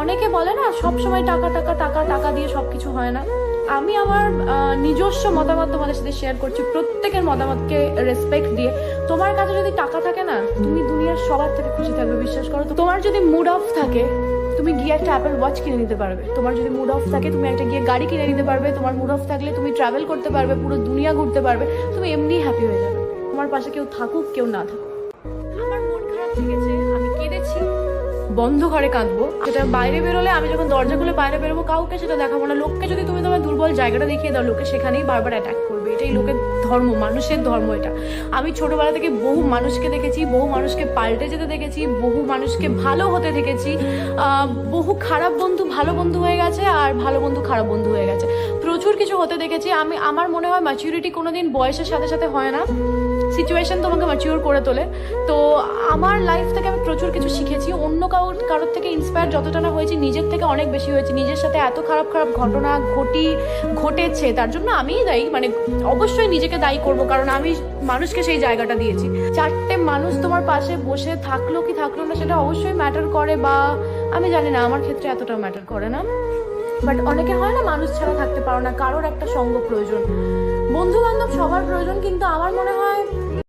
অনেকে বলে না সব সময় টাকা টাকা টাকা টাকা দিয়ে সবকিছু হয় না। আমি আমার নিজস্ব মতামত তোমাদের সাথে শেয়ার করছি, প্রত্যেকের মতামতকে রেসপেক্ট দিয়ে। তোমার কাছে যদি টাকা থাকে না, তুমি দুনিয়ার সবার থেকে খুশি থাকবে, বিশ্বাস করো। তো তোমার যদি মুড অফ থাকে, তুমি গিয়ে একটা অ্যাপেল ওয়াচ কিনে নিতে পারবে। তোমার যদি মুড অফ থাকে, তুমি একটা গিয়ে গাড়ি কিনে নিতে পারবে। তোমার মুড অফ থাকলে তুমি ট্রাভেল করতে পারবে, পুরো দুনিয়া ঘুরতে পারবে। তুমি এমনি হ্যাপি হয়ে যাবে, তোমার পাশে কেউ থাকুক কেউ না থাকুক। আমার মন খারাপ থেকেছে, আমি কেঁদেছি, বন্ধ ঘরে কাঁদবো। সেটা বাইরে বেরোলে, আমি যখন দরজা খুলে বাইরে বেরোবো, কাউকে সেটা দেখাবো না। লোককে যদি তুমি তোমার দুর্বল জায়গাটা দেখিয়ে দাও, লোকে সেখানেই বারবার অ্যাটাক করবে। এটাই লোকের ধর্ম, মানুষের ধর্ম এটা। আমি ছোটবেলা থেকে বহু মানুষকে দেখেছি, বহু মানুষকে পাল্টে যেতে দেখেছি, বহু মানুষকে ভালো হতে দেখেছি। বহু খারাপ বন্ধু ভালো বন্ধু হয়ে গেছে, আর ভালো বন্ধু খারাপ বন্ধু হয়ে গেছে। প্রচুর কিছু হতে দেখেছি আমি। আমার মনে হয় ম্যাচুরিটি কোনোদিন বয়সের সাথে সাথে হয় না, সিচুয়েশন তোমাকে ম্যাচিওর করে তোলে। তো আমার লাইফ থেকে আমি প্রচুর কিছু শিখেছি। অন্য কারোর থেকে ইন্সপায়ার যতটা না হয়েছি, নিজের থেকে অনেক বেশি হয়েছি। নিজের সাথে এত খারাপ খারাপ ঘটনা ঘটেছে, তার জন্য আমিই দায়ী। মানে অবশ্যই নিজেকে দায়ী করব, কারণ আমি মানুষকে সেই জায়গাটা দিয়েছি। চারটে মানুষ তোমার পাশে বসে থাকলো কি থাকলো না, সেটা অবশ্যই ম্যাটার করে, বা আমি জানি না, আমার ক্ষেত্রে এতটা ম্যাটার করে না। বাট অনেকে হয় না, মানুষ ছাড়া থাকতে পারো না, কারোর একটা সঙ্গ প্রয়োজন। বন্ধু বান্ধব সবার প্রয়োজন, কিন্তু আমার মনে হয়